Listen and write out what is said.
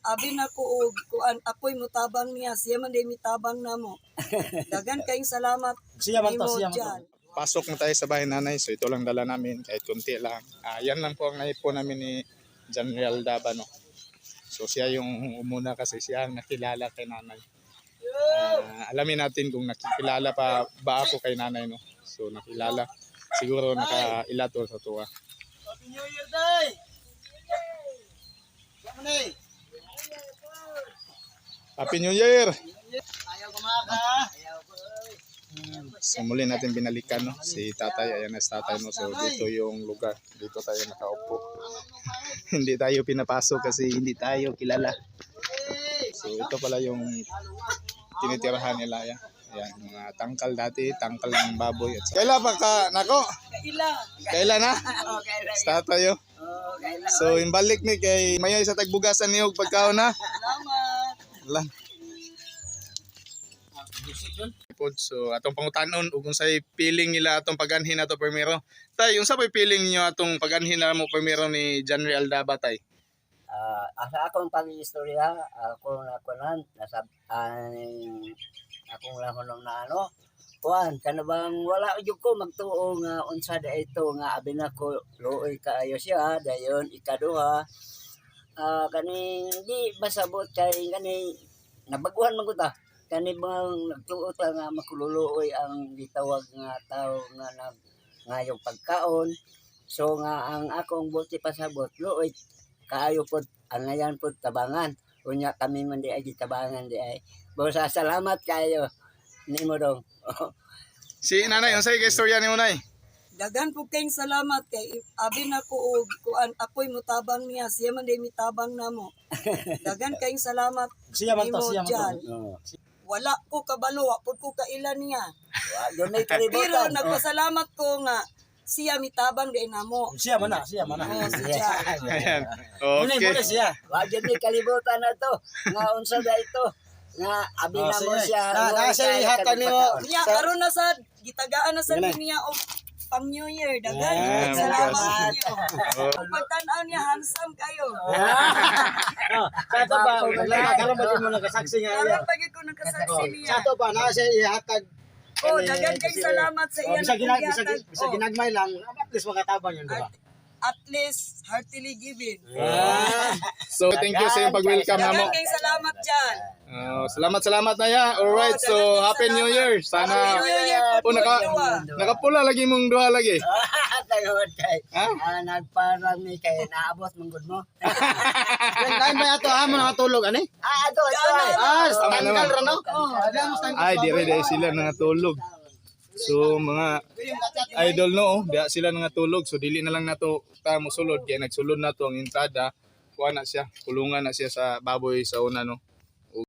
abi na ko og kuan apoy mutabang niya, siya man day mitabang namo. Dagan kayong salamat. Siya man to, nimo siya man to. dyan. Pasok na tayo sa bahay nanay, so ito lang dala namin kahit konti lang. Yan lang po ang naipon namin ni General Dabano. So siya yung umuna kasi siya ang nakilala kay nanay. Alamin natin kung nakikilala pa ba ako kay nanay, no? So nakilala. Siguro nakailato sa tuwa. Happy New Year, day! Kamani! Happy New Year! Ayaw kumaka! So muli natin binalikan, no? Si tatay, ayan na si tatay, no? So dito yung lugar, dito tayo nakaupo. Hindi tayo pinapasok kasi hindi tayo kilala. So ito pala yung tinitirahan nila, yan. Ayan, mga tangkal dati, tangkal ng baboy. Kaila pa ka, nako? Kaila na? Sa tatay, oh. So imbalik ni kay mayoy sa tagbugasan niyo pagkaon na. Salamat. So atong pangutanon ug unsay feeling nila atong paganhin nato primero. Tay, unsa may feeling niyo atong paganhin na mo primero ni General Daba, tay? Asa akong pag-istorya, ako nakunan, nasa akong lahon na ano, kuan, kanabang wala jud ko magtuo nga unsa da ito nga abi na ko luoy kaayo siya, dayon ikaduha. Kani di masabot kay kani nabaguhan man ko ta. Kani bang nagtuo ta nga makululuoy ang gitawag nga tao nga ngayong pagkaon. So nga ang akong buti pasabot luoy kaayo pod ang ngayon pod tabangan. Unya kami man di ay gitabangan di ay. Bosa salamat kayo nimo dong. Si nanay, unsay istorya nimo, nay? Dagan po kayong salamat kay abi na ko og kuan apoy mutabang niya, siya man day mitabang namo. Dagan kayong salamat. Siya man to, nimo siya man dyan. to. Wala ko kabalo, wa pud ko kailan niya. Doon may Pero kalibutan. nagpasalamat ko nga siya mitabang din namo. Siya man na, siya man na. Oh, siya. Ayan. Muna Okay. siya. Wa jud may kalibutan na to. Nga unsa da ito? Nga abi na mo sige. siya. Nasa ihatan nimo. Niya karon na sa gitagaan na sa niya og pang New Year. Dagan salamat niyo. Pagtan-aw niya handsome kayo. Sa to ba, karon ba mo nakasaksi nga iya. Karon pag ko nakasaksi niya. Sa to ba nasa ihatag. Oh, dagan kayong salamat sa iya Bisa ginagmay lang, at least makatabang yun diba? At least heartily given. So thank you sa iyong pag-welcome Dagan namo. kayong salamat dyan. Salamat na ya. Alright, so Happy New Year. Sana Happy New Year po nakapula lagi mong duha lagi. Tayod kay. Ha? Nagparami kay naabot mong good mo. Lain ba ato amo nakatulog ani? Ato ito. Tanggal ra no? Ay, dire sila nangatulog. So mga idol, no, diya sila nangatulog. So dili na lang nato ta mosulod kay nagsulod na to ang entrada. Kuha na siya, kulungan na siya sa baboy sa una, no.